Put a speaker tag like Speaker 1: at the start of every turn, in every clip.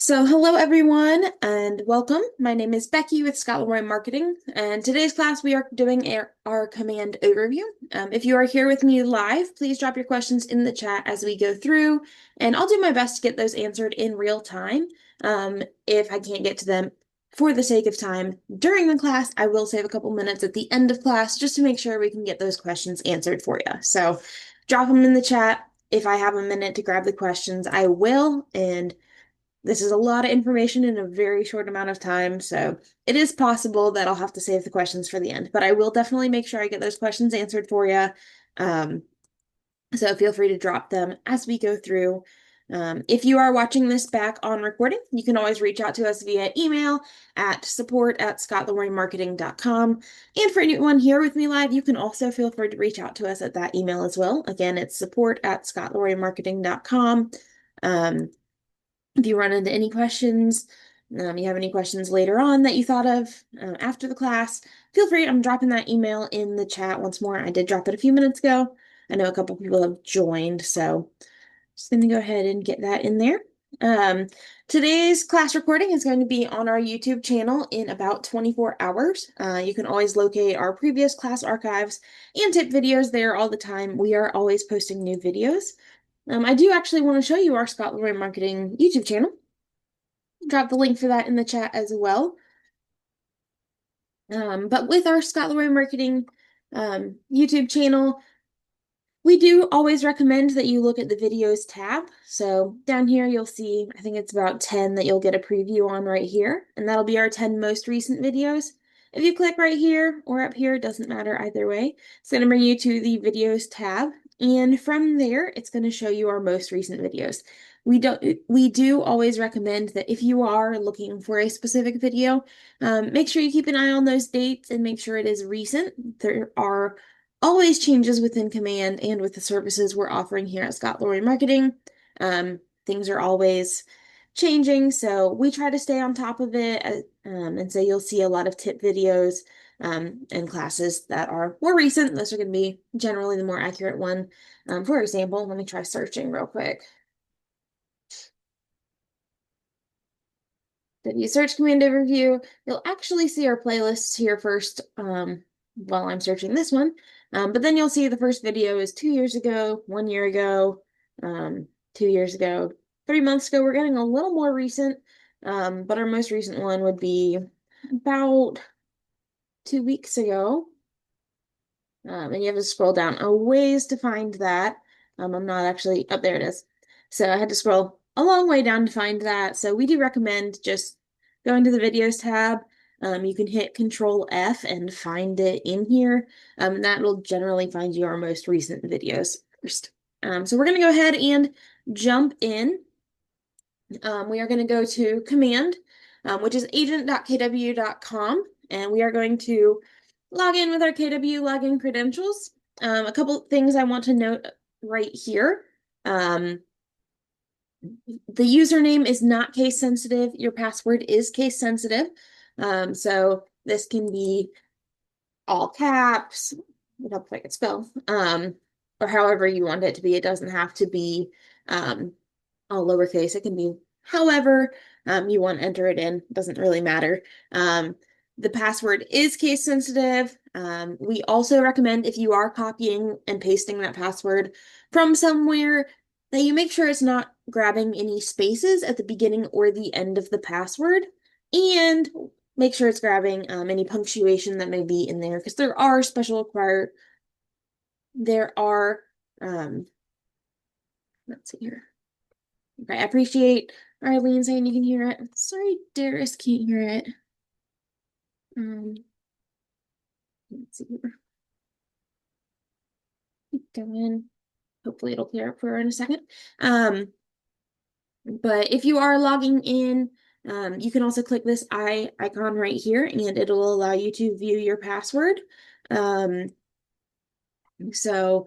Speaker 1: So, hello everyone and welcome. My name is Becky with Scott Leroy Marketing, and today's class we are doing our command overview. If you are here with me live, please drop your questions in the chat as we go through, and I'll do my best to get those answered in real time. If I can't get to them for the sake of time during the class, I will save a couple minutes at the end of class just to make sure we can get those questions answered for you. So, drop them in the chat. If I have a minute to grab the questions, I will, and this is a lot of information in a very short amount of time, so it is possible that I'll have to save the questions for the end, but I will definitely make sure I get those questions answered for you. So feel free to drop them as we go through. If you are watching this back on recording, you can always reach out to us via email at support@scottleroymarketing.com. And for anyone here with me live, you can also feel free to reach out to us at that email as well. Again, it's support@scottleroymarketing.com. If you run into any questions, you have any questions later on that you thought of after the class, feel free. I'm dropping that email in the chat once more. I did drop it a few minutes ago. I know a couple people have joined, so just going to go ahead and get that in there. Today's class recording is going to be on our YouTube channel in about 24 hours. You can always locate our previous class archives and tip videos there all the time. We are always posting new videos. I do actually want to show you our Scott Leroy Marketing YouTube channel. Drop the link for that in the chat as well. But with our Scott Leroy Marketing YouTube channel, we do always recommend that you look at the videos tab. So down here, you'll see, I think it's about 10 that you'll get a preview on right here, and that'll be our 10 most recent videos. If you click right here or up here, it doesn't matter either way. It's going to bring you to the videos tab, and from there, it's going to show you our most recent videos. We do always recommend that if you are looking for a specific video, make sure you keep an eye on those dates and make sure it is recent. There are always changes within Command and with the services we're offering here at Scott Leroy Marketing. Things are always changing, so we try to stay on top of it. And so you'll see a lot of tip videos and classes that are more recent. Those are going to be generally the more accurate one. For example, let me try searching real quick. If you search Command Overview, you'll actually see our playlists here first while I'm searching this one. But then you'll see the first video is 2 years ago, 1 year ago, 2 years ago, 3 months ago. We're getting a little more recent, but our most recent one would be about 2 weeks ago. And you have to scroll down a ways to find that. I'm not actually, oh, there it is. So I had to scroll a long way down to find that. So we do recommend just going to the videos tab. You can hit Control F and find it in here. And that will generally find you our most recent videos first. So we're going to go ahead and jump in. We are going to go to Command, which is agent.kw.com, and we are going to log in with our KW login credentials. A couple things I want to note right here. The username is not case sensitive. Your password is case sensitive. So this can be all caps, it helps if I could spell, or however you want it to be. It doesn't have to be all lowercase. It can be however you want to enter it in. It doesn't really matter. The password is case sensitive. We also recommend if you are copying and pasting that password from somewhere that you make sure it's not grabbing any spaces at the beginning or the end of the password, and make sure it's grabbing any punctuation that may be in there, because there are let's see here. Okay, I appreciate Arlene saying you can hear it. Sorry, Darius can't hear it. Let's see here. Keep going. Hopefully it'll clear up for her in a second. But if you are logging in, you can also click this icon right here, and it'll allow you to view your password. So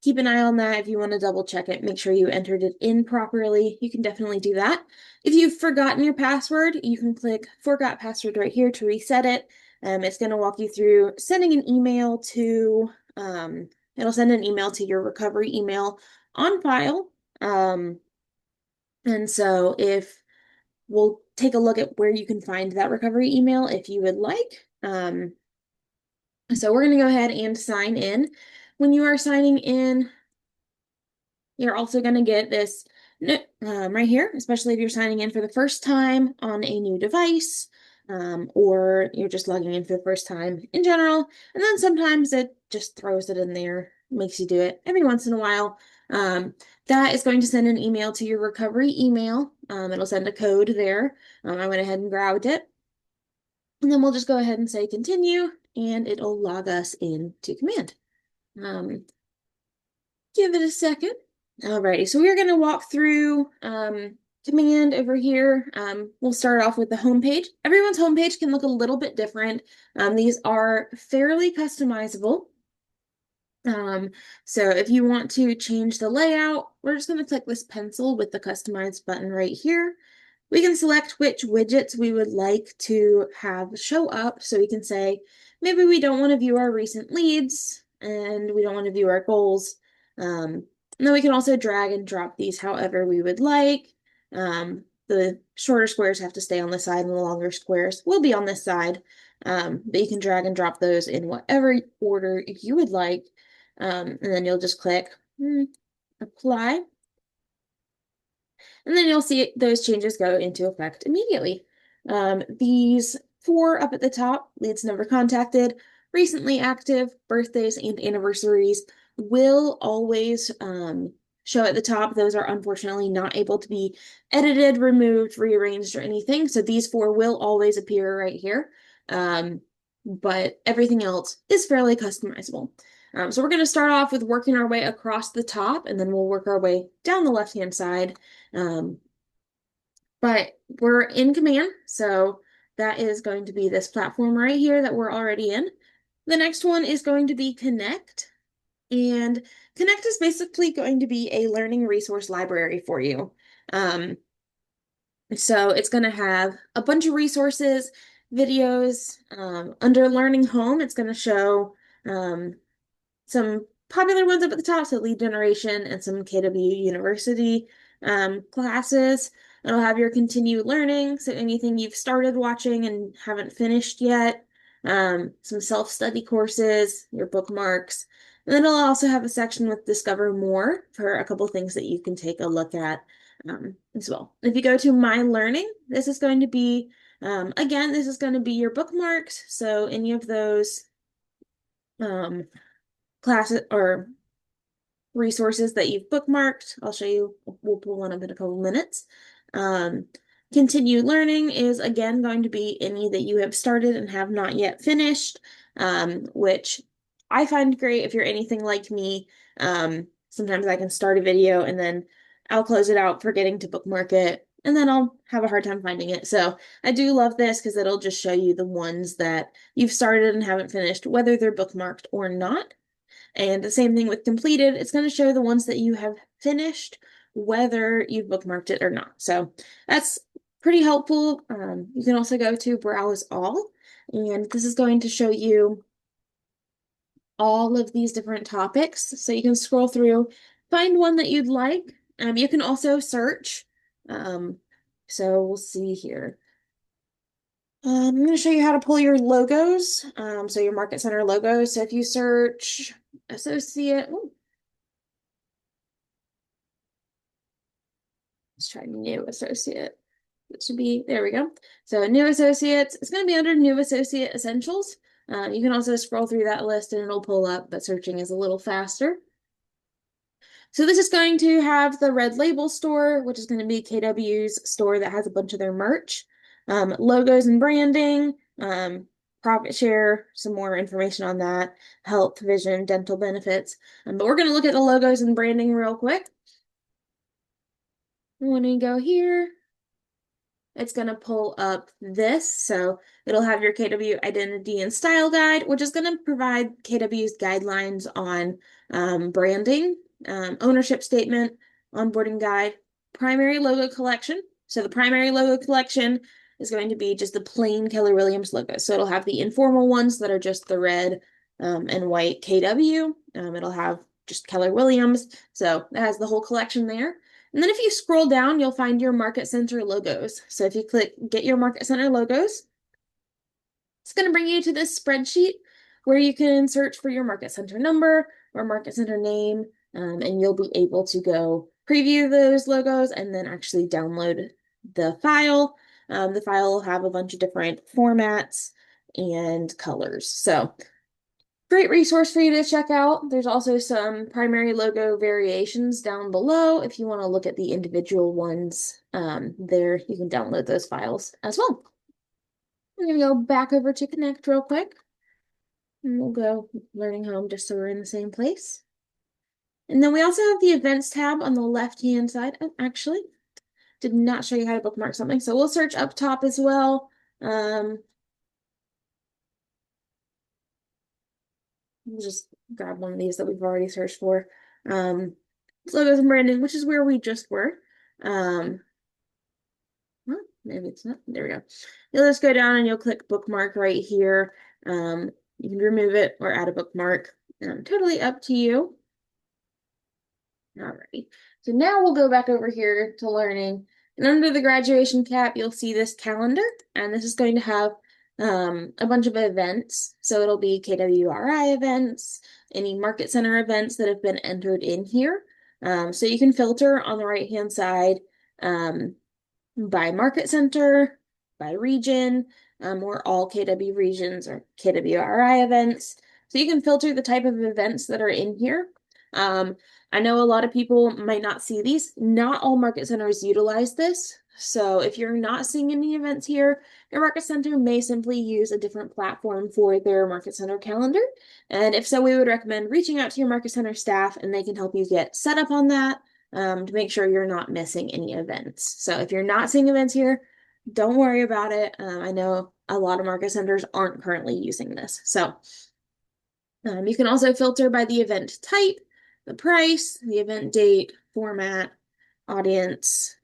Speaker 1: keep an eye on that. If you want to double check it, make sure you entered it in properly. You can definitely do that. If you've forgotten your password, you can click Forgot Password right here to reset it. It's going to walk you through sending an email to, it'll send an email to your recovery email on file. And so if we'll take a look at where you can find that recovery email if you would like. So we're going to go ahead and sign in. When you are signing in, you're also going to get this right here, especially if you're signing in for the first time on a new device, or you're just logging in for the first time in general. And then sometimes it just throws it in there, makes you do it every once in a while. That is going to send an email to your recovery email. It'll send a code there. I went ahead and grabbed it. And then we'll just go ahead and say continue, and it'll log us into command. Give it a second. Alrighty, so we're going to walk through command over here. We'll start off with the home page. Everyone's home page can look a little bit different. These are fairly customizable. So if you want to change the layout, we're just going to click this pencil with the customize button right here. We can select which widgets we would like to have show up. So we can say, maybe we don't want to view our recent leads and we don't want to view our goals. And then we can also drag and drop these however we would like. The shorter squares have to stay on this side and the longer squares will be on this side. But you can drag and drop those in whatever order you would like. And then you'll just click apply. And then you'll see those changes go into effect immediately. These 4 up at the top, leads never contacted, recently active, birthdays, and anniversaries will always show at the top. Those are unfortunately not able to be edited, removed, rearranged, or anything. So these 4 will always appear right here. But everything else is fairly customizable. So we're going to start off with working our way across the top, and then we'll work our way down the left-hand side. But we're in command, so that is going to be this platform right here that we're already in. The next one is going to be connect, and connect is basically going to be a learning resource library for you. So it's going to have a bunch of resources, videos. Under learning home, it's going to show some popular ones up at the top, so lead generation and some KW University classes. It'll have your continue learning, so anything you've started watching and haven't finished yet, some self-study courses, your bookmarks, and then it'll also have a section with Discover More for a couple things that you can take a look at as well. If you go to My Learning, this is going to be, again, this is going to be your bookmarks, so any of those classes or resources that you've bookmarked. I'll show you, we'll pull one up in a couple minutes. Continue learning is again going to be any that you have started and have not yet finished, which I find great if you're anything like me. Sometimes I can start a video and then I'll close it out forgetting to bookmark it, and then I'll have a hard time finding it. So I do love this because it'll just show you the ones that you've started and haven't finished, whether they're bookmarked or not. And the same thing with completed, it's going to show the ones that you have finished, whether you've bookmarked it or not. So that's pretty helpful. You can also go to Browse All, and this is going to show you all of these different topics. So you can scroll through, find one that you'd like. You can also search. So we'll see here. I'm going to show you how to pull your logos, so your Market Center logos. So if you search associate, let's try new associate. It should be, there we go. So new associates, it's going to be under new associate essentials. You can also scroll through that list and it'll pull up, but searching is a little faster. So this is going to have the Red Label store, which is going to be KW's store that has a bunch of their merch. Logos and branding, profit share, some more information on that, health, vision, dental benefits. But we're going to look at the logos and branding real quick. When we go here, it's going to pull up this. So it'll have your KW identity and style guide, which is going to provide KW's guidelines on branding, ownership statement, onboarding guide, primary logo collection. So the primary logo collection is going to be just the plain Keller Williams logo. So it'll have the informal ones that are just the red and white KW. It'll have just Keller Williams. So it has the whole collection there. And then if you scroll down, you'll find your Market Center logos. So if you click Get Your Market Center Logos, it's going to bring you to this spreadsheet where you can search for your Market Center number or Market Center name, and you'll be able to go preview those logos and then actually download the file. The file will have a bunch of different formats and colors. So great resource for you to check out. There's also some primary logo variations down below. If you want to look at the individual ones, there you can download those files as well. We're going to go back over to Connect real quick. And we'll go Learning Home just so we're in the same place. And then we also have the Events tab on the left-hand side. Oh, actually, did not show you how to bookmark something. So we'll search up top as well. We'll just grab one of these that we've already searched for. Logos and branding, which is where we just were. Well, maybe it's not. There we go. You'll just go down and you'll click bookmark right here. You can remove it or add a bookmark. Totally up to you. Alrighty. So now we'll go back over here to learning. And under the graduation cap, you'll see this calendar. And this is going to have a bunch of events. So it'll be KWRI events, any Market Center events that have been entered in here. So you can filter on the right-hand side by Market Center, by region, or all KW regions or KWRI events. So you can filter the type of events that are in here. I know a lot of people might not see these. Not all market centers utilize this. So if you're not seeing any events here, your market center may simply use a different platform for their market center calendar. And if so, we would recommend reaching out to your market center staff and they can help you get set up on that to make sure you're not missing any events. So if you're not seeing events here, don't worry about it. I know a lot of market centers aren't currently using this. So you can also filter by the event type, the price, the event date, format, audience.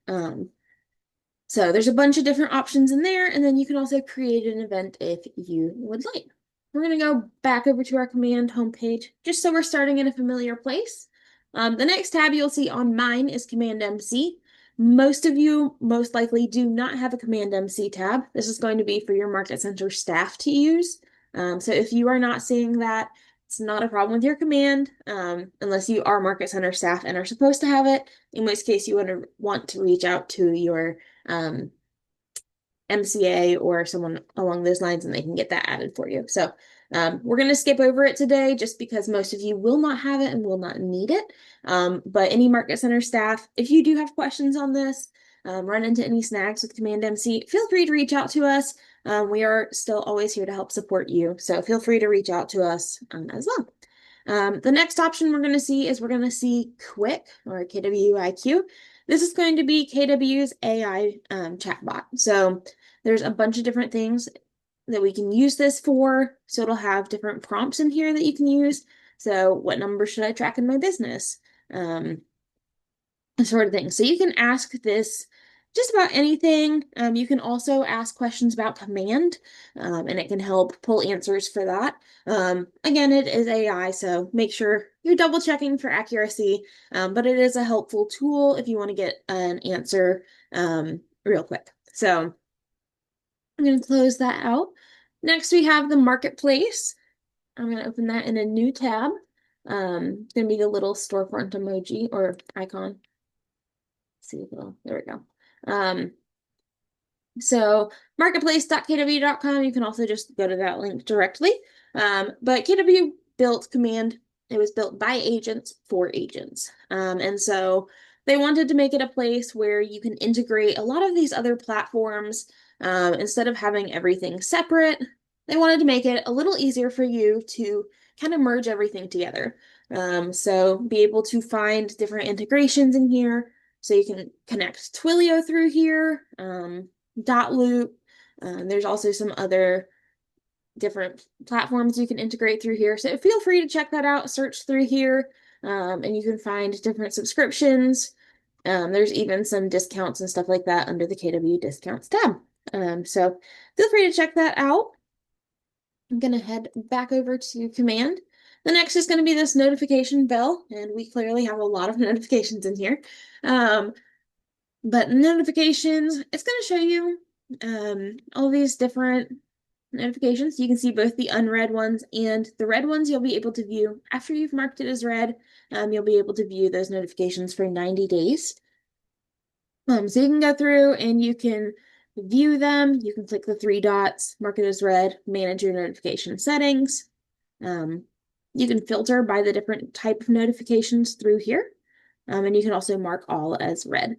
Speaker 1: So there's a bunch of different options in there, and then you can also create an event if you would like. We're going to go back over to our command homepage, just so we're starting in a familiar place. The next tab you'll see on mine is Command MC. Most of you most likely do not have a Command MC tab. This is going to be for your Market Center staff to use. So if you are not seeing that, it's not a problem with your command, unless you are Market Center staff and are supposed to have it, in which case you would want to reach out to your MCA or someone along those lines and they can get that added for you. So we're going to skip over it today just because most of you will not have it and will not need it. But any Market Center staff, if you do have questions on this, run into any snags with Command MC, feel free to reach out to us. We are still always here to help support you. So feel free to reach out to us as well. The next option we're going to see is we're going to see Quick or KWIQ. This is going to be KW's AI chatbot. So there's a bunch of different things that we can use this for. So it'll have different prompts in here that you can use. So what number should I track in my business? Sort of thing. So you can ask this just about anything. You can also ask questions about command, and it can help pull answers for that. Again, it is AI, so make sure you're double checking for accuracy, but it is a helpful tool if you want to get an answer real quick. So I'm going to close that out. Next, we have the marketplace. I'm going to open that in a new tab. It's going to be the little storefront emoji or icon. See, well, there we go. So marketplace.kw.com, you can also just go to that link directly. But KW built Command, it was built by agents for agents. And so they wanted to make it a place where you can integrate a lot of these other platforms instead of having everything separate. They wanted to make it a little easier for you to kind of merge everything together. So be able to find different integrations in here. So you can connect Twilio through here, Dotloop. There's also some other different platforms you can integrate through here. So feel free to check that out, search through here, and you can find different subscriptions. There's even some discounts and stuff like that under the KW Discounts tab. So feel free to check that out. I'm going to head back over to Command. The next is going to be this notification bell, and we clearly have a lot of notifications in here. But notifications, it's going to show you all these different notifications. You can see both the unread ones and the read ones you'll be able to view. After you've marked it as read, you'll be able to view those notifications for 90 days. So you can go through and you can view them. You can click the three dots, mark it as read, manage your notification settings. You can filter by the different type of notifications through here. And you can also mark all as read.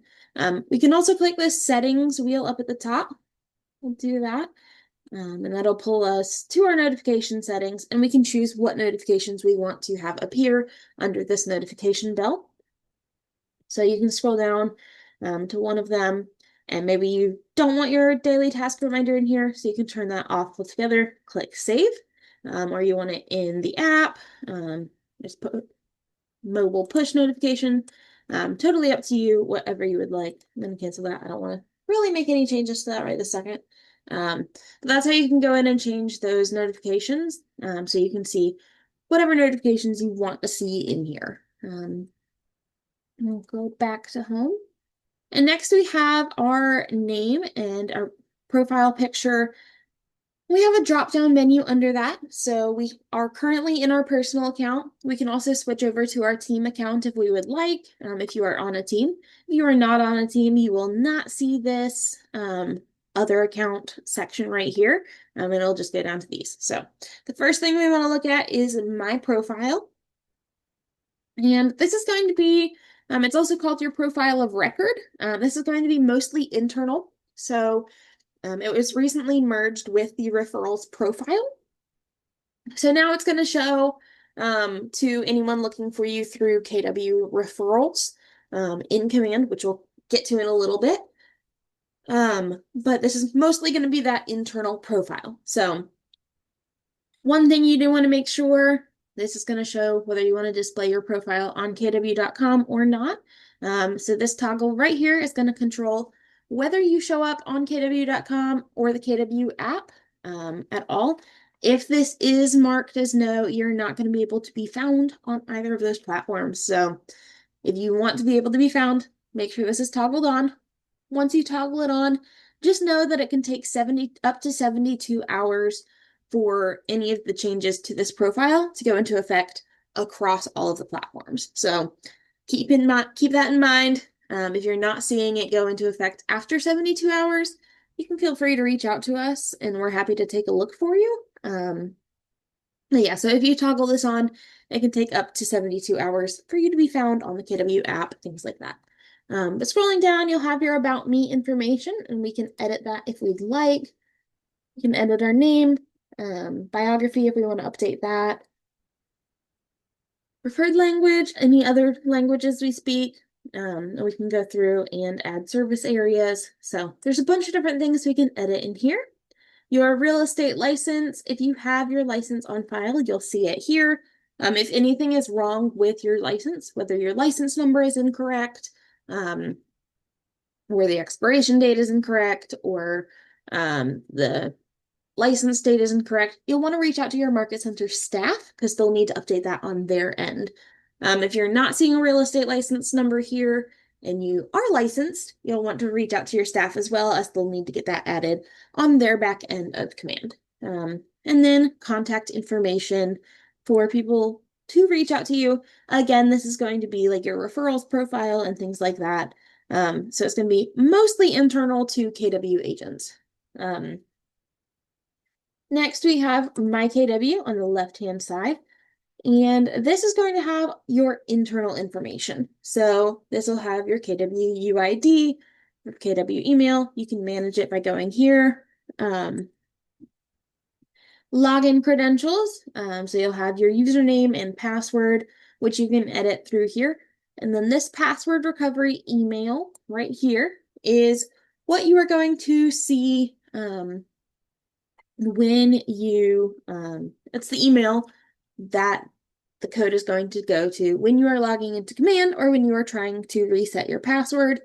Speaker 1: We can also click this settings wheel up at the top. We'll do that. And that'll pull us to our notification settings, and we can choose what notifications we want to have appear under this notification bell. So you can scroll down to one of them, and maybe you don't want your daily task reminder in here, so you can turn that off altogether, click save, or you want it in the app, just put mobile push notification. Totally up to you, whatever you would like. I'm going to cancel that. I don't want to really make any changes to that right this second. But that's how you can go in and change those notifications, so you can see whatever notifications you want to see in here. We'll go back to home. And next we have our name and our profile picture. We have a drop-down menu under that. So we are currently in our personal account. We can also switch over to our team account if we would like, if you are on a team. If you are not on a team, you will not see this other account section right here. And it'll just go down to these. So the first thing we want to look at is my profile. And this is going to be, it's also called your profile of record. This is going to be mostly internal. So it was recently merged with the referrals profile. So now it's going to show to anyone looking for you through KW referrals in command, which we'll get to in a little bit. But this is mostly going to be that internal profile. So one thing you do want to make sure, this is going to show whether you want to display your profile on kw.com or not. So this toggle right here is going to control whether you show up on kw.com or the KW app at all. If this is marked as no, you're not going to be able to be found on either of those platforms. So if you want to be able to be found, make sure this is toggled on. Once you toggle it on, just know that it can take up to 72 hours for any of the changes to this profile to go into effect across all of the platforms. So keep that in mind. If you're not seeing it go into effect after 72 hours, you can feel free to reach out to us and we're happy to take a look for you. Yeah, so if you toggle this on, it can take up to 72 hours for you to be found on the KW app, things like that. But scrolling down, you'll have your About Me information, and we can edit that if we'd like. We can edit our name, biography if we want to update that. Preferred language, any other languages we speak. We can go through and add service areas. So there's a bunch of different things we can edit in here. Your real estate license, if you have your license on file, you'll see it here. If anything is wrong with your license, whether your license number is incorrect, where the expiration date is incorrect, or the license date is incorrect, you'll want to reach out to your Market Center staff because they'll need to update that on their end. If you're not seeing a real estate license number here and you are licensed, you'll want to reach out to your staff as well, as they'll need to get that added on their back end of command. And then contact information for people to reach out to you. Again, this is going to be like your referrals profile and things like that. So it's going to be mostly internal to KW agents. Next, we have My KW on the left-hand side. And this is going to have your internal information. So this will have your KW UID, your KW email. You can manage it by going here. Login credentials. So you'll have your username and password, which you can edit through here. And then this password recovery email right here is what you are going to see when you, it's the email that the code is going to go to when you are logging into command or when you are trying to reset your password.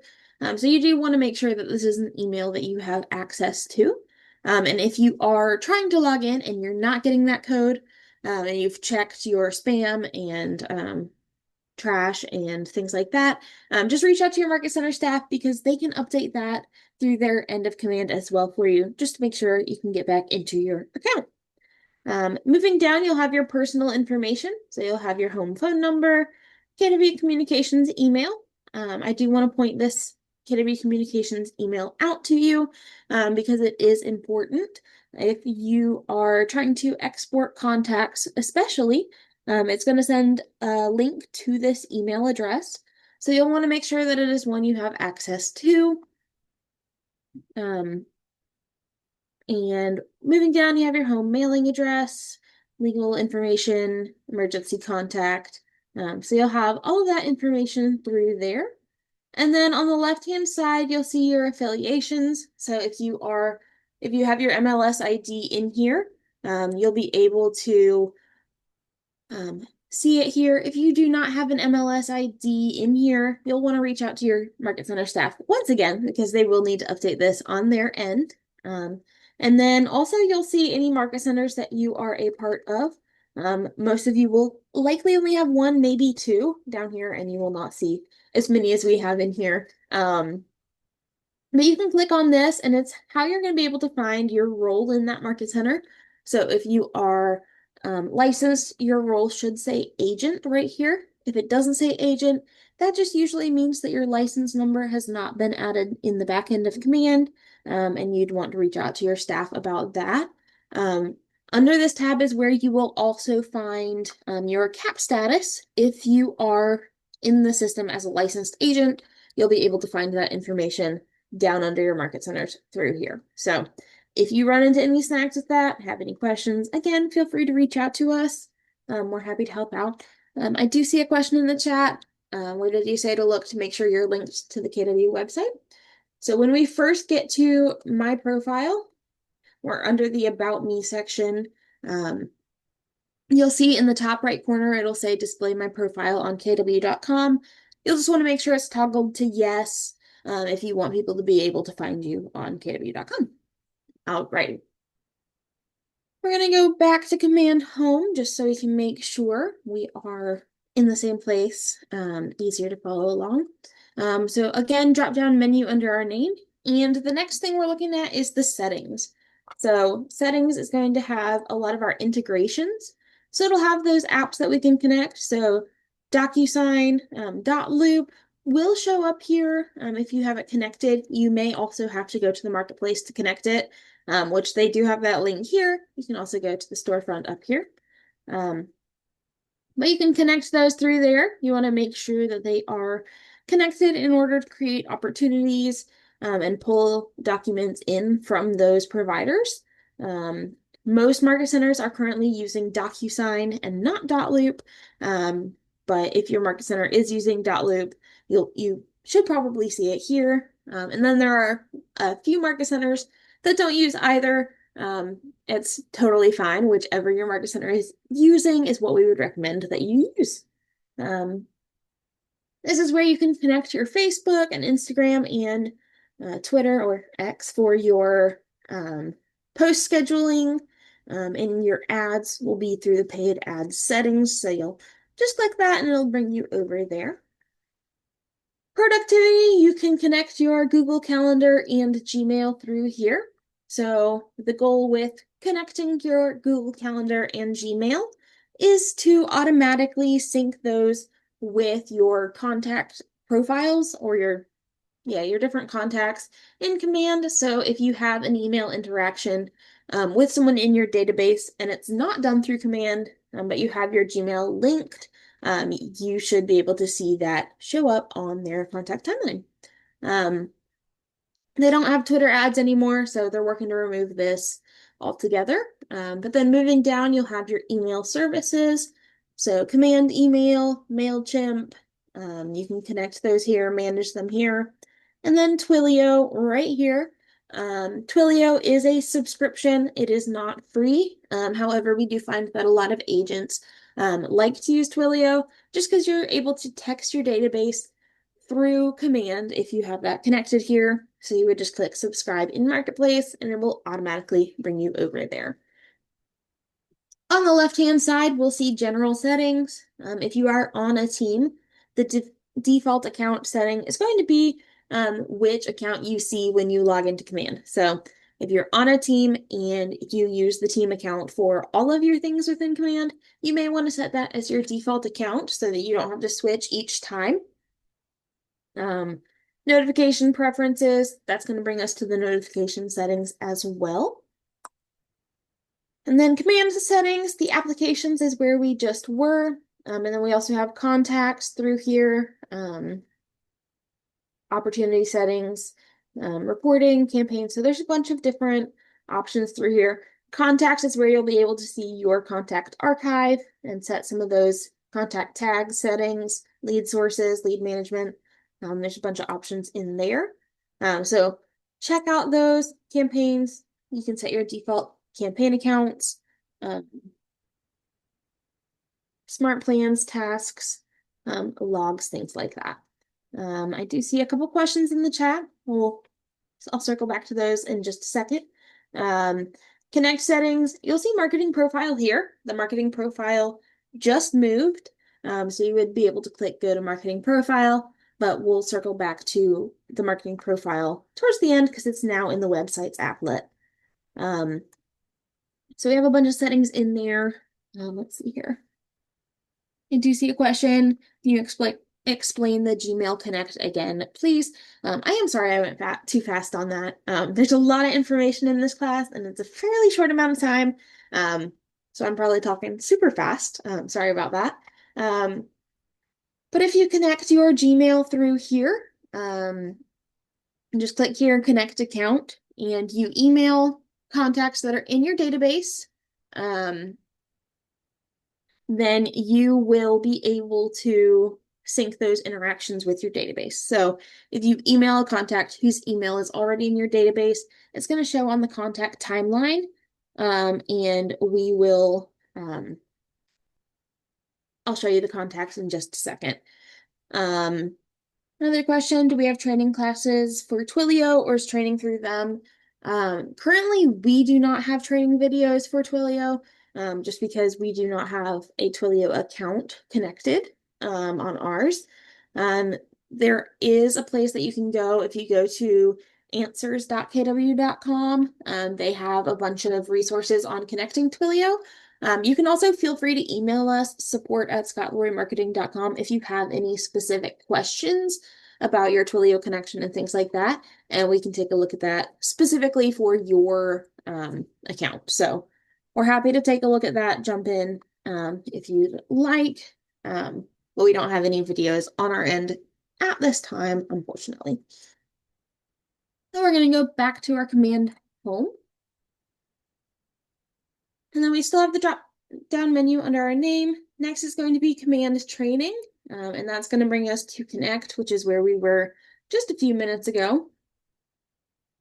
Speaker 1: So you do want to make sure that this is an email that you have access to. And if you are trying to log in and you're not getting that code, and you've checked your spam and trash and things like that, just reach out to your Market Center staff because they can update that through their end of command as well for you, just to make sure you can get back into your account. Moving down, you'll have your personal information. So you'll have your home phone number, KW Communications email. I do want to point this KW Communications email out to you because it is important. If you are trying to export contacts, especially, it's going to send a link to this email address. So you'll want to make sure that it is one you have access to. And moving down, you have your home mailing address, legal information, emergency contact. So you'll have all of that information through there. And then on the left-hand side, you'll see your affiliations. So if you have your MLS ID in here, you'll be able to see it here. If you do not have an MLS ID in here, you'll want to reach out to your Market Center staff once again, because they will need to update this on their end. And then also you'll see any market centers that you are a part of. Most of you will likely only have one, maybe two down here, and you will not see as many as we have in here. But you can click on this, and it's how you're going to be able to find your role in that market center. So if you are licensed, your role should say agent right here. If it doesn't say agent, that just usually means that your license number has not been added in the back end of command, and you'd want to reach out to your staff about that. Under this tab is where you will also find your cap status. If you are in the system as a licensed agent, you'll be able to find that information down under your market centers through here. So if you run into any snags with that, have any questions, again, feel free to reach out to us. We're happy to help out. I do see a question in the chat. Where did you say to look to make sure you're linked to the KW website? So when we first get to my profile, we're under the About Me section. You'll see in the top right corner, it'll say display my profile on kw.com. You'll just want to make sure it's toggled to yes if you want people to be able to find you on kw.com. All right. We're going to go back to command home just so we can make sure we are in the same place, easier to follow along. So again, drop down menu under our name. And the next thing we're looking at is the settings. So settings is going to have a lot of our integrations. So it'll have those apps that we can connect. So DocuSign, .loop will show up here. If you have it connected, you may also have to go to the marketplace to connect it, which they do have that link here. You can also go to the storefront up here. But you can connect those through there. You want to make sure that they are connected in order to create opportunities and pull documents in from those providers. Most market centers are currently using DocuSign and not .loop. But if your market center is using .loop, you should probably see it here. And then there are a few market centers that don't use either. It's totally fine. Whichever your market center is using is what we would recommend that you use. This is where you can connect your Facebook and Instagram and Twitter or X for your post scheduling, and your ads will be through the paid ads settings. So you'll just click that and it'll bring you over there. Productivity, you can connect your Google Calendar and Gmail through here. So the goal with connecting your Google Calendar and Gmail is to automatically sync those with your contact profiles or your different contacts in command. So if you have an email interaction with someone in your database and it's not done through command, but you have your Gmail linked, you should be able to see that show up on their contact timeline. They don't have Twitter ads anymore, so they're working to remove this altogether. But then moving down, you'll have your email services. So command email, MailChimp, you can connect those here, manage them here. And then Twilio right here. Twilio is a subscription. It is not free. However, we do find that a lot of agents like to use Twilio just because you're able to text your database through command if you have that connected here. So you would just click subscribe in Marketplace and it will automatically bring you over there. On the left-hand side, we'll see general settings. If you are on a team, the default account setting is going to be which account you see when you log into Command. So if you're on a team and you use the team account for all of your things within Command, you may want to set that as your default account so that you don't have to switch each time. Notification preferences, that's going to bring us to the notification settings as well. And then command settings, the applications is where we just were. And then we also have contacts through here, opportunity settings, reporting, campaigns. So there's a bunch of different options through here. Contacts is where you'll be able to see your contact archive and set some of those contact tag settings, lead sources, lead management. There's a bunch of options in there. So check out those campaigns. You can set your default campaign accounts, smart plans, tasks, logs, things like that. I do see a couple questions in the chat. I'll circle back to those in just a second. Connect settings, you'll see marketing profile here. The marketing profile just moved. So you would be able to click go to marketing profile, but we'll circle back to the marketing profile towards the end because it's now in the website's applet. So we have a bunch of settings in there. Let's see here. I do see a question. Can you explain the Gmail Connect again, please? I am sorry I went too fast on that. There's a lot of information in this class, and it's a fairly short amount of time. So I'm probably talking super fast. Sorry about that. But if you connect your Gmail through here, just click here, connect account, and you email contacts that are in your database, then you will be able to sync those interactions with your database. So if you email a contact whose email is already in your database, it's going to show on the contact timeline, and we will, I'll show you the contacts in just a second. Another question, do we have training classes for Twilio or is training through them? Currently, we do not have training videos for Twilio, just because we do not have a Twilio account connected on ours. There is a place that you can go if you go to answers.kw.com. They have a bunch of resources on connecting Twilio. You can also feel free to email us, support@scottloraymarketing.com, if you have any specific questions about your Twilio connection and things like that, and we can take a look at that specifically for your account. So we're happy to take a look at that, jump in if you'd like, but we don't have any videos on our end at this time, unfortunately. So we're going to go back to our command home. And then we still have the drop down menu under our name. Next is going to be command training, and that's going to bring us to connect, which is where we were just a few minutes ago.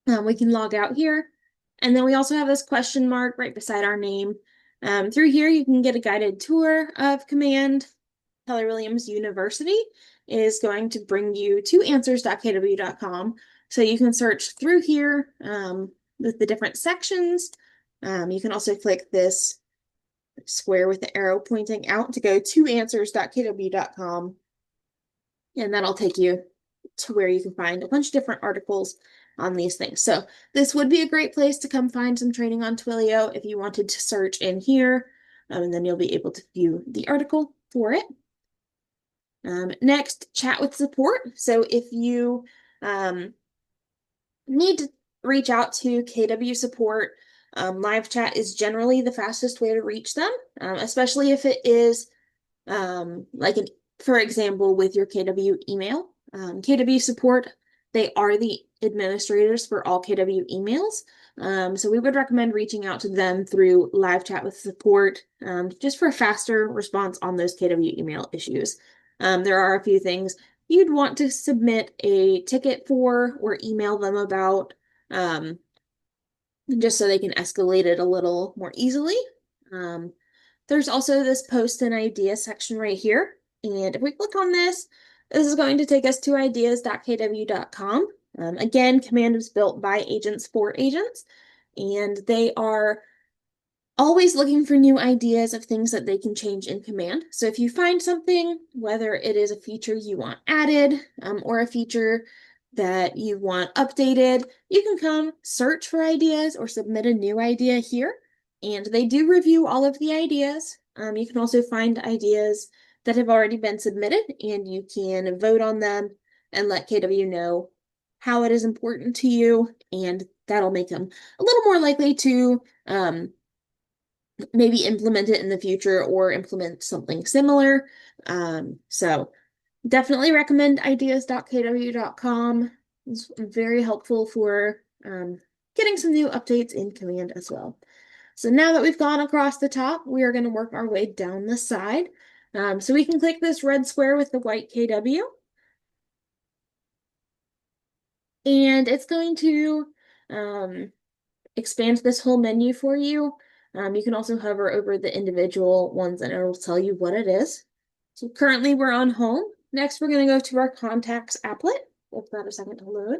Speaker 1: We can log out here. And then we also have this question mark right beside our name. Through here, you can get a guided tour of Command. Keller Williams University is going to bring you to answers.kw.com. So you can search through here with the different sections. You can also click this square with the arrow pointing out to go to answers.kw.com. And that'll take you to where you can find a bunch of different articles on these things. So this would be a great place to come find some training on Twilio if you wanted to search in here, and then you'll be able to view the article for it. Next, chat with support. So if you need to reach out to KW support, live chat is generally the fastest way to reach them, especially if it is for example, with your KW email. KW support, they are the administrators for all KW emails. So we would recommend reaching out to them through live chat with support, just for a faster response on those KW email issues. There are a few things you'd want to submit a ticket for or email them about, just so they can escalate it a little more easily. There's also this post and idea section right here. And if we click on this, this is going to take us to ideas.kw.com. Again, Command was built by agents for agents, and they are always looking for new ideas of things that they can change in command. So if you find something, whether it is a feature you want added or a feature that you want updated, you can come search for ideas or submit a new idea here. And they do review all of the ideas. You can also find ideas that have already been submitted and you can vote on them and let KW know how it is important to you. And that'll make them a little more likely to maybe implement it in the future or implement something similar. So definitely recommend ideas.kw.com. It's very helpful for getting some new updates in command as well. So now that we've gone across the top, we are going to work our way down the side. So we can click this red square with the white KW. And it's going to expand this whole menu for you. You can also hover over the individual ones and it will tell you what it is. So currently we're on home. Next, we're going to go to our contacts applet. Give that a second to load.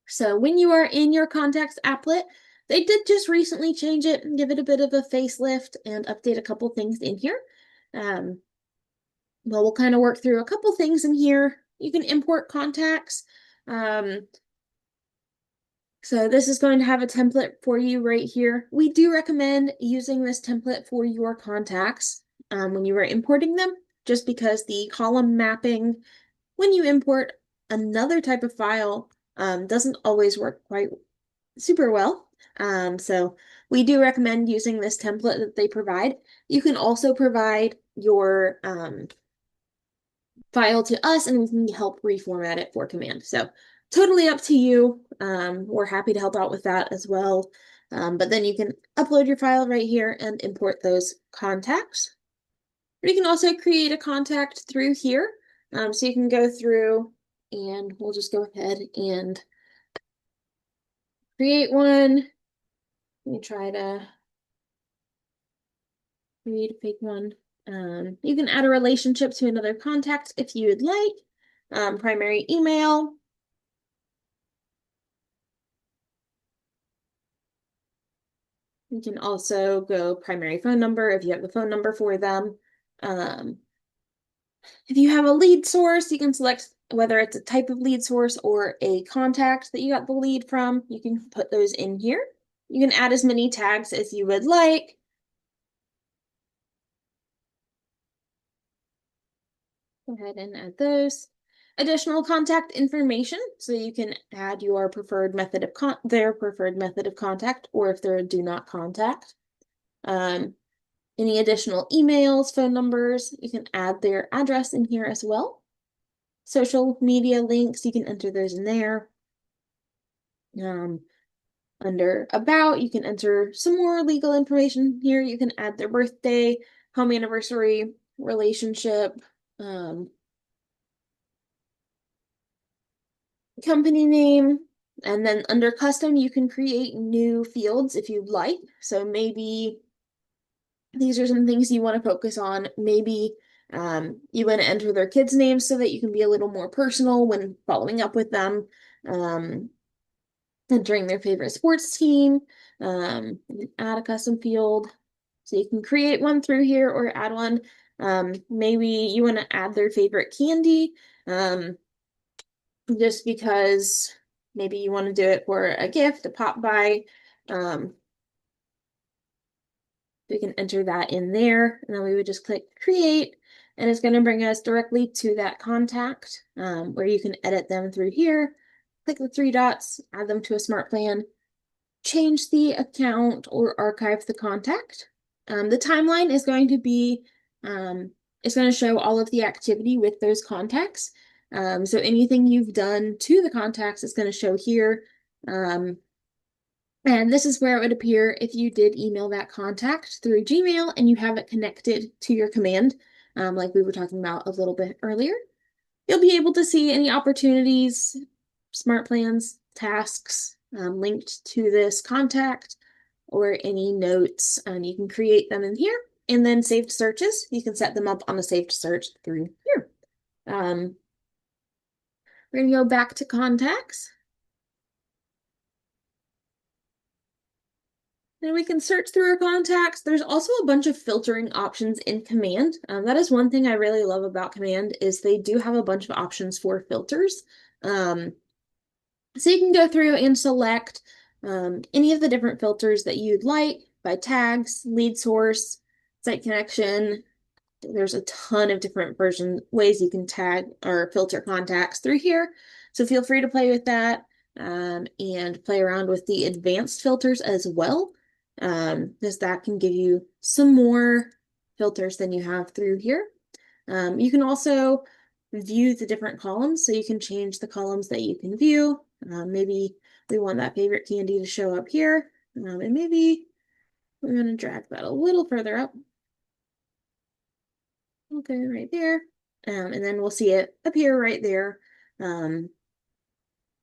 Speaker 1: So when you are in your contacts applet, they did just recently change it and give it a bit of a facelift and update a couple things in here. Well, we'll kind of work through a couple things in here. You can import contacts. So this is going to have a template for you right here. We do recommend using this template for your contacts when you are importing them, just because the column mapping, when you import another type of file, doesn't always work quite super well. So we do recommend using this template that they provide. You can also provide your file to us and we can help reformat it for command. So totally up to you. We're happy to help out with that as well. But then you can upload your file right here and import those contacts. Or you can also create a contact through here. So you can go through and we'll just go ahead and create one. Let me try to create a fake one. You can add a relationship to another contact if you would like. Primary email. You can also go primary phone number if you have the phone number for them. If you have a lead source, you can select whether it's a type of lead source or a contact that you got the lead from. You can put those in here. You can add as many tags as you would like. Go ahead and add those. Additional contact information, so you can add your preferred method of their preferred method of contact, or if they're a do not contact. Any additional emails, phone numbers, you can add their address in here as well. Social media links, you can enter those in there. Under about, you can enter some more legal information here. You can add their birthday, home anniversary, relationship, company name, and then under custom, you can create new fields if you'd like. So maybe these are some things you want to focus on. Maybe you want to enter their kids' names so that you can be a little more personal when following up with them. Entering their favorite sports team. You can add a custom field. So you can create one through here or add one. Maybe you want to add their favorite candy. Just because maybe you want to do it for a gift, a pop by. We can enter that in there, and then we would just click create, and it's going to bring us directly to that contact where you can edit them through here. Click the three dots, add them to a smart plan, change the account or archive the contact. The timeline is going to be, it's going to show all of the activity with those contacts. So anything you've done to the contacts is going to show here. And this is where it would appear if you did email that contact through Gmail and you have it connected to your command, like we were talking about a little bit earlier. You'll be able to see any opportunities, smart plans, tasks linked to this contact, or any notes. You can create them in here, and then saved searches. You can set them up on a saved search through here. We're going to go back to contacts. And we can search through our contacts. There's also a bunch of filtering options in Command. That is one thing I really love about Command is they do have a bunch of options for filters. Um, so you can go through and select any of the different filters that you'd like by tags, lead source, site connection. There's a ton of different ways you can tag or filter contacts through here. So feel free to play with that and play around with the advanced filters as well, because that can give you some more filters than you have through here. You can also view the different columns, so you can change the columns that you can view. Maybe we want that favorite candy to show up here, and maybe we're going to drag that a little further up. Okay, right there. And then we'll see it appear right there.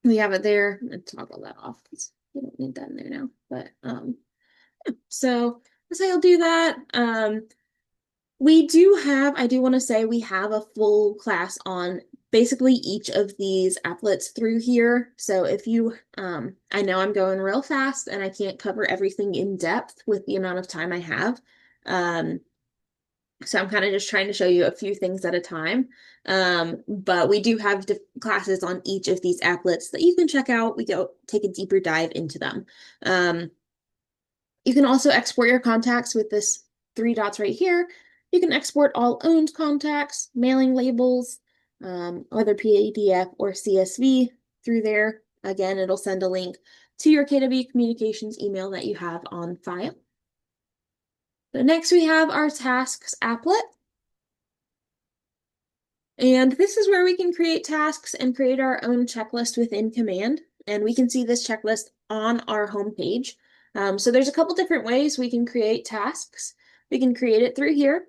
Speaker 1: We have it there. Let's toggle that off because we don't need that in there now. But yeah. So let's say I'll do that. We do have, I do want to say we have a full class on basically each of these applets through here. So if you, I know I'm going real fast and I can't cover everything in depth with the amount of time I have. So I'm kind of just trying to show you a few things at a time. But we do have classes on each of these applets that you can check out. We go take a deeper dive into them. You can also export your contacts with this 3 dots right here. You can export all owned contacts, mailing labels, whether PDF or CSV through there. Again, it'll send a link to your KW Communications email that you have on file. So next we have our tasks applet. And this is where we can create tasks and create our own checklist within Command. And we can see this checklist on our home page. So there's a couple different ways we can create tasks. We can create it through here.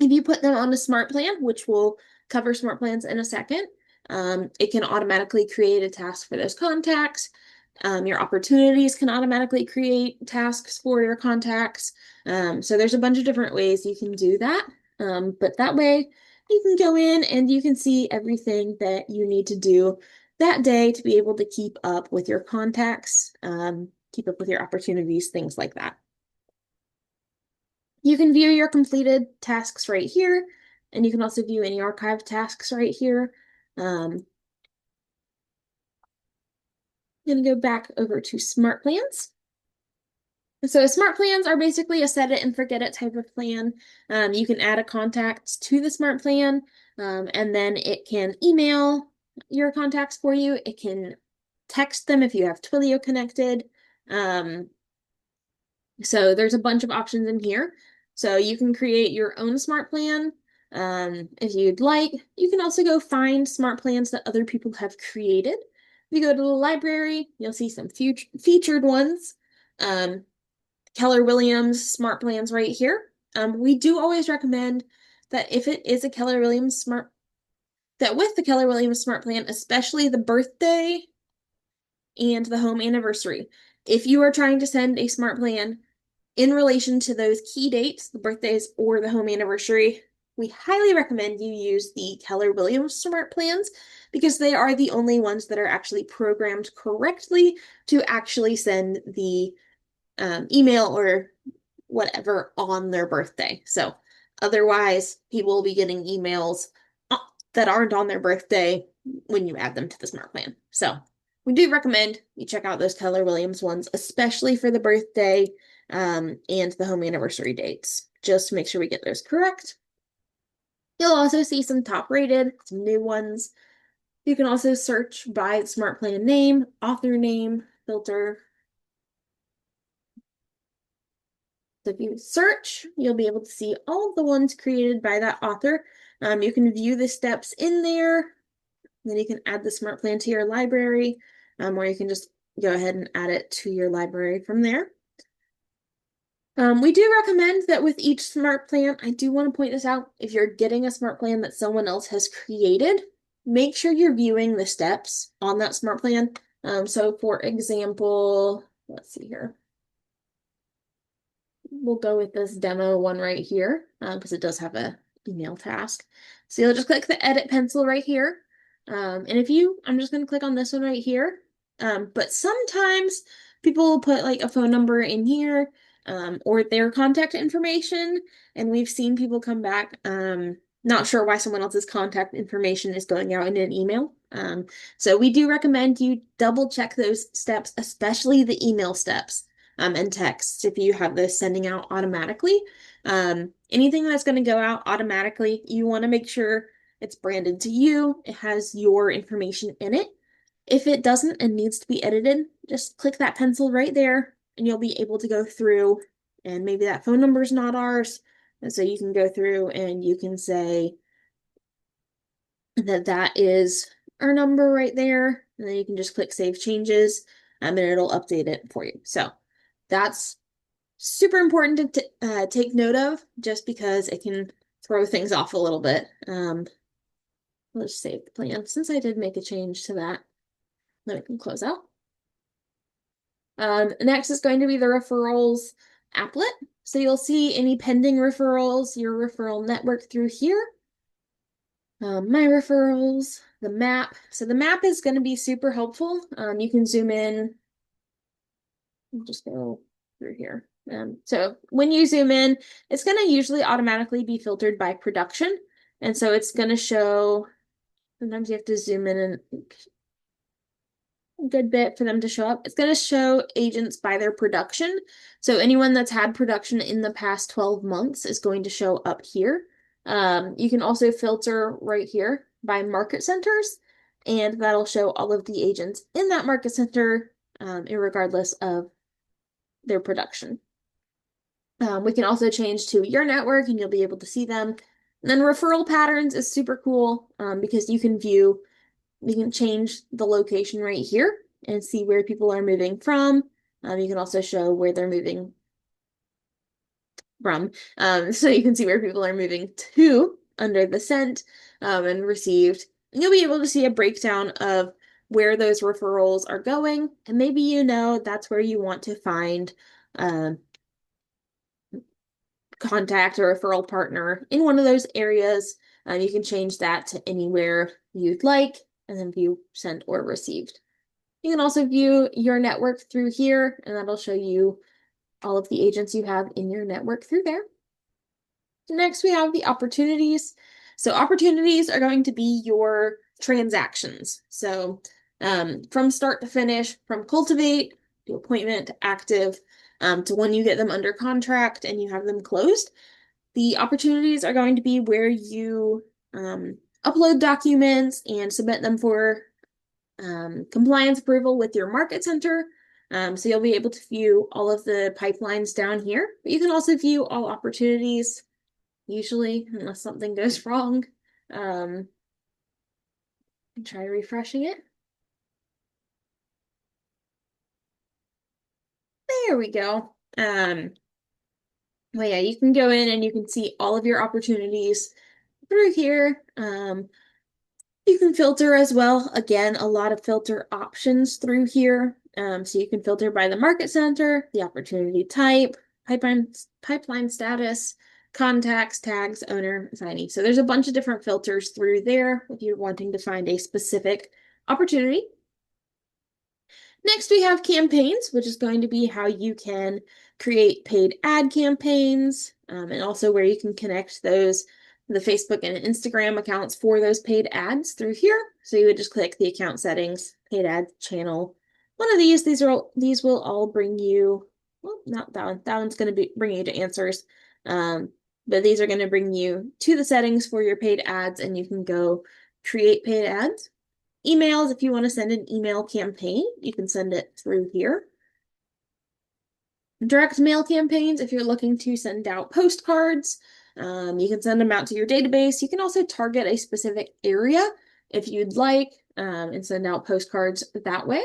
Speaker 1: If you put them on a smart plan, which we'll cover smart plans in a second, it can automatically create a task for those contacts. Your opportunities can automatically create tasks for your contacts. So there's a bunch of different ways you can do that. But that way you can go in and you can see everything that you need to do that day to be able to keep up with your contacts, keep up with your opportunities, things like that. You can view your completed tasks right here, and you can also view any archived tasks right here. I'm going to go back over to Smart Plans. So Smart Plans are basically a set it and forget it type of plan. You can add a contact to the Smart Plan, and then it can email your contacts for you. It can text them if you have Twilio connected. So there's a bunch of options in here. So you can create your own smart plan if you'd like. You can also go find smart plans that other people have created. If you go to the library, you'll see some featured ones. Keller Williams smart plans right here. We do always recommend that if it is a Keller Williams that with the Keller Williams smart plan, especially the birthday and the home anniversary, if you are trying to send a smart plan in relation to those key dates, the birthdays or the home anniversary, we highly recommend you use the Keller Williams Smart Plans because they are the only ones that are actually programmed correctly to actually send the email or whatever on their birthday. So otherwise, people will be getting emails that aren't on their birthday when you add them to the Smart Plan. So we do recommend you check out those Keller Williams ones, especially for the birthday and the home anniversary dates, just to make sure we get those correct. You'll also see some top rated, some new ones. You can also search by smart plan name, author name, filter. So if you search, you'll be able to see all of the ones created by that author. You can view the steps in there. Then you can add the smart plan to your library, or you can just go ahead and add it to your library from there. We do recommend that with each smart plan, I do want to point this out, if you're getting a smart plan that someone else has created, make sure you're viewing the steps on that smart plan. So for example, let's see here. We'll go with this demo one right here because it does have a email task. So you'll just click the edit pencil right here. And I'm just going to click on this one right here. But sometimes people will put like a phone number in here or their contact information, and we've seen people come back not sure why someone else's contact information is going out in an email. So we do recommend you double check those steps, especially the email steps and texts if you have this sending out automatically. Anything that's going to go out automatically, you want to make sure it's branded to you, it has your information in it. If it doesn't and needs to be edited, just click that pencil right there and you'll be able to go through, and maybe that phone number is not ours. And so you can go through and you can say that that is our number right there. And then you can just click Save Changes and it'll update it for you. So that's super important to take note of just because it can throw things off a little bit. Let's save the plan. Since I did make a change to that, then we can close out. Next is going to be the referrals applet. So you'll see any pending referrals, your referral network through here. My referrals, the map. So the map is going to be super helpful. You can zoom in. I'll just go through here. So when you zoom in, it's going to usually automatically be filtered by production. And so it's going to show, sometimes you have to zoom in and a good bit for them to show up. It's going to show agents by their production. So anyone that's had production in the past 12 months is going to show up here. You can also filter right here by market centers, and that'll show all of the agents in that market center, regardless of their production. We can also change to your network and you'll be able to see them. And then referral patterns is super cool because you can change the location right here and see where people are moving from. You can also show where they're moving from. So you can see where people are moving to under the sent and received. And you'll be able to see a breakdown of where those referrals are going. And maybe you know that's where you want to find contact or referral partner in one of those areas. You can change that to anywhere you'd like and then view sent or received. You can also view your network through here, and that'll show you all of the agents you have in your network through there. Next, we have the opportunities. So opportunities are going to be your transactions. So from start to finish, from cultivate to appointment to active, to when you get them under contract and you have them closed. The opportunities are going to be where you upload documents and submit them for compliance approval with your market center. So you'll be able to view all of the pipelines down here, but you can also view all opportunities, usually, unless something goes wrong. Try refreshing it. There we go. Well, yeah, you can go in and you can see all of your opportunities through here. You can filter as well. Again, a lot of filter options through here. So you can filter by the market center, the opportunity type, pipeline status, contacts, tags, owner, assignee. So there's a bunch of different filters through there if you're wanting to find a specific opportunity. Next, we have campaigns, which is going to be how you can create paid ad campaigns, and also where you can connect the Facebook and Instagram accounts for those paid ads through here. So you would just click the account settings, paid ad channel. One of these will all bring you, well, not that one. That one's going to bring you to answers. But these are going to bring you to the settings for your paid ads, and you can go create paid ads. Emails, if you want to send an email campaign, you can send it through here. Direct mail campaigns, if you're looking to send out postcards, you can send them out to your database. You can also target a specific area if you'd like, and send out postcards that way.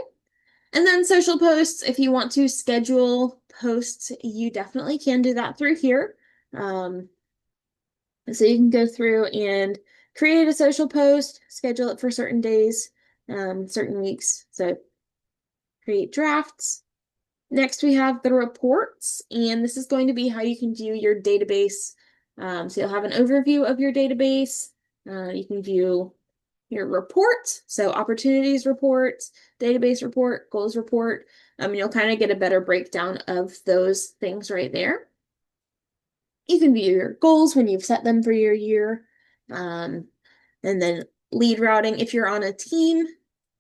Speaker 1: And then social posts, if you want to schedule posts, you definitely can do that through here. So you can go through and create a social post, schedule it for certain days, certain weeks. So create drafts. Next, we have the reports, and this is going to be how you can view your database. So you'll have an overview of your database. You can view your reports, so opportunities report, database report, goals report. You'll kind of get a better breakdown of those things right there. You can view your goals when you've set them for your year. Um, and then lead routing, if you're on a team,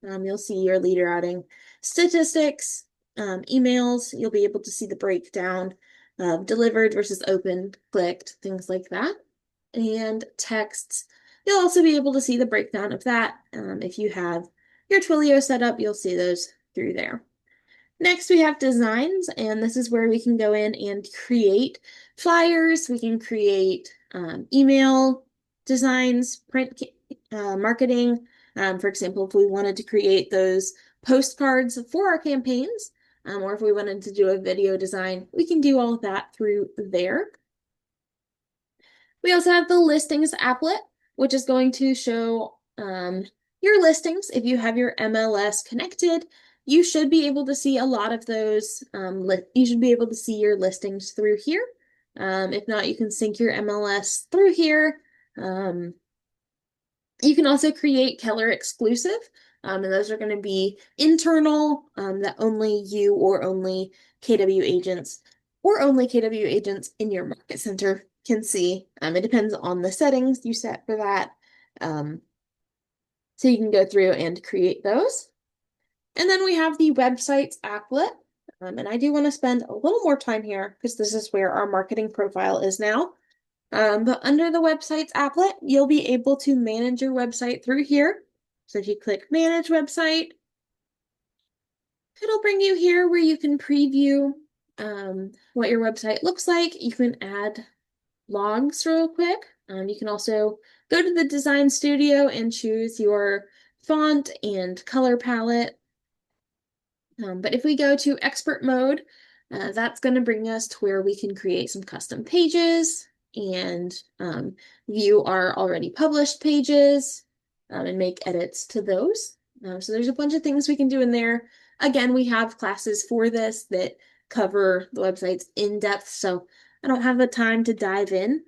Speaker 1: you'll see your lead routing statistics, emails, you'll be able to see the breakdown of delivered versus opened, clicked, things like that. And texts, you'll also be able to see the breakdown of that. If you have your Twilio set up, you'll see those through there. Next, we have designs, and this is where we can go in and create flyers. We can create email designs, print marketing. For example, if we wanted to create those postcards for our campaigns, or if we wanted to do a video design, we can do all of that through there. We also have the listings applet, which is going to show your listings. If you have your MLS connected, you should be able to see a lot of those. You should be able to see your listings through here. If not, you can sync your MLS through here. You can also create Keller exclusive, and those are going to be internal that only you or only KW agents in your market center can see. It depends on the settings you set for that. So you can go through and create those. And then we have the websites applet. And I do want to spend a little more time here because this is where our marketing profile is now. But under the websites applet, you'll be able to manage your website through here. So if you click manage website, it'll bring you here where you can preview what your website looks like. You can add logs real quick. You can also go to the design studio and choose your font and color palette. But if we go to expert mode, that's going to bring us to where we can create some custom pages and view our already published pages and make edits to those. So there's a bunch of things we can do in there. Again, we have classes for this that cover the websites in depth, so I don't have the time to dive in,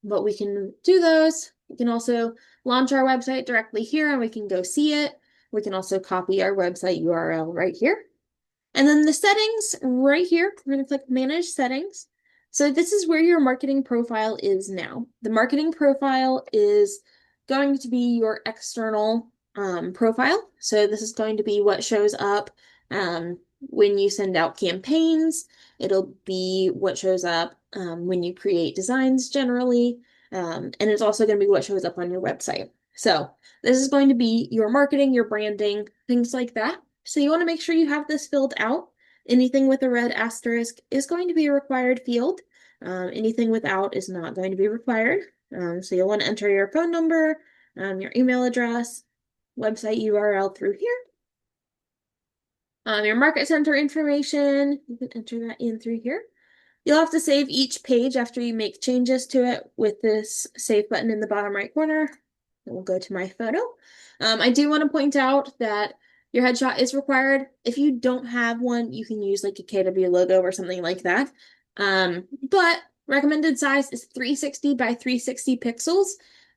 Speaker 1: but we can do those. We can also launch our website directly here and we can go see it. We can also copy our website URL right here. And then the settings right here, we're going to click Manage Settings. So this is where your marketing profile is now. The marketing profile is going to be your external profile. So this is going to be what shows up when you send out campaigns. It'll be what shows up when you create designs generally. And it's also going to be what shows up on your website. So this is going to be your marketing, your branding, things like that. So you want to make sure you have this filled out. Anything with a red asterisk is going to be a required field. Anything without is not going to be required. So you'll want to enter your phone number, your email address, website URL through here. Your market center information, you can enter that in through here. You'll have to save each page after you make changes to it with this save button in the bottom right corner. And we'll go to my photo. I do want to point out that your headshot is required. If you don't have one, you can use like a KW logo or something like that. But recommended size is 360 by 360 pixels.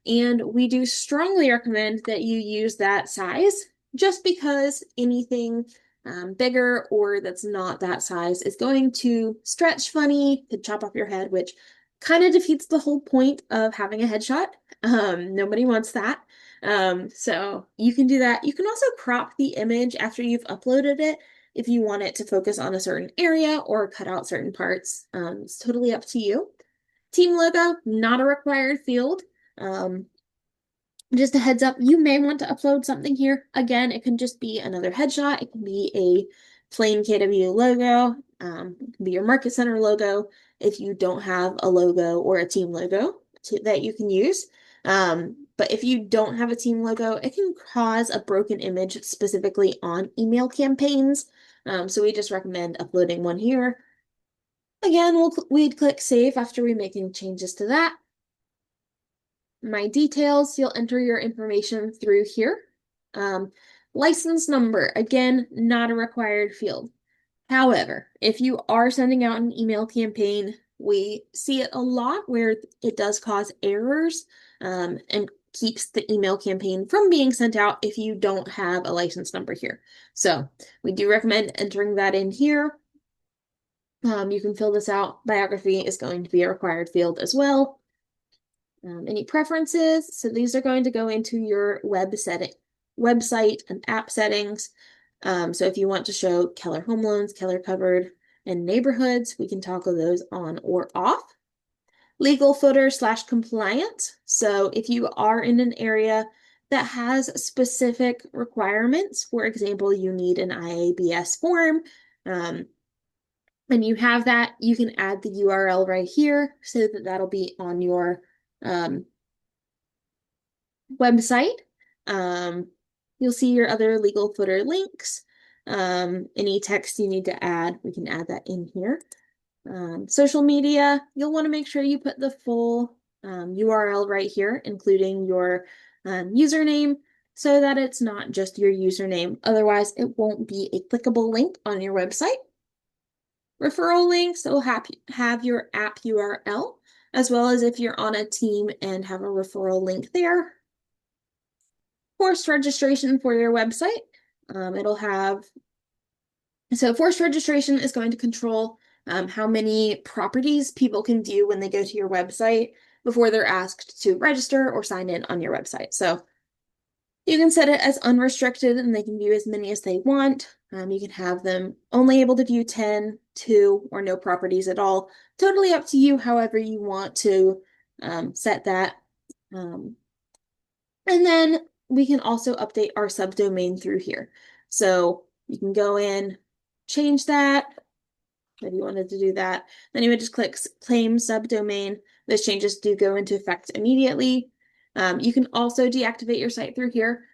Speaker 1: And we do strongly recommend that you use that size just because anything bigger or that's not that size is going to stretch funny, could chop off your head, which kind of defeats the whole point of having a headshot. Nobody wants that. So you can do that. You can also crop the image after you've uploaded it if you want it to focus on a certain area or cut out certain parts. It's totally up to you. Team logo, not a required field. Just a heads up, you may want to upload something here. Again, it can just be another headshot. It can be a plain KW logo. It can be your market center logo if you don't have a logo or a team logo that you can use. But if you don't have a team logo, it can cause a broken image specifically on email campaigns. So we just recommend uploading one here. Again, we'd click save after we make any changes to that. My details, you'll enter your information through here. License number, again, not a required field. However, if you are sending out an email campaign, we see it a lot where it does cause errors and keeps the email campaign from being sent out if you don't have a license number here. So we do recommend entering that in here. You can fill this out. Biography is going to be a required field as well. Any preferences? So these are going to go into your website and app settings. So if you want to show Keller Home Loans, Keller Covered, and neighborhoods, we can toggle those on or off. Legal footer / compliant. So if you are in an area that has specific requirements, for example, you need an IABS form, and you have that, you can add the URL right here so that that'll be on your website. You'll see your other legal footer links. Any text you need to add, we can add that in here. Social media, you'll want to make sure you put the full URL right here, including your username, so that it's not just your username. Otherwise, it won't be a clickable link on your website. Referral links will have your app URL, as well as if you're on a team and have a referral link there. Forced registration for your website. It'll have, so forced registration is going to control how many properties people can view when they go to your website before they're asked to register or sign in on your website. So you can set it as unrestricted and they can view as many as they want. You can have them only able to view 10, 2, or no properties at all. Totally up to you, however you want to set that. And then we can also update our subdomain through here. So you can go in, change that if you wanted to do that. Then you would just click claim subdomain. Those changes do go into effect immediately. You can also deactivate your site through here.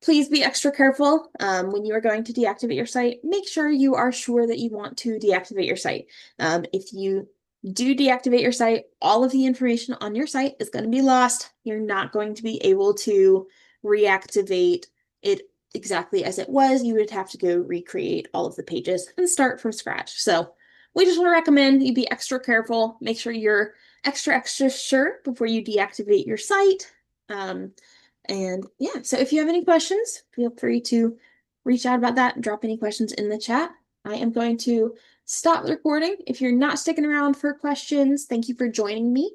Speaker 1: Please be extra careful when you are going to deactivate your site. Make sure you are sure that you want to deactivate your site. If you do deactivate your site, all of the information on your site is going to be lost. You're not going to be able to reactivate it exactly as it was. You would have to go recreate all of the pages and start from scratch. So we just want to recommend you be extra careful. Make sure you're extra sure before you deactivate your site. And yeah, so if you have any questions, feel free to reach out about that and drop any questions in the chat. I am going to stop the recording. If you're not sticking around for questions, thank you for joining me.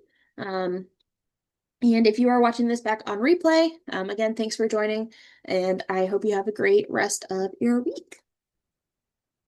Speaker 1: And if you are watching this back on replay, again, thanks for joining, and I hope you have a great rest of your week.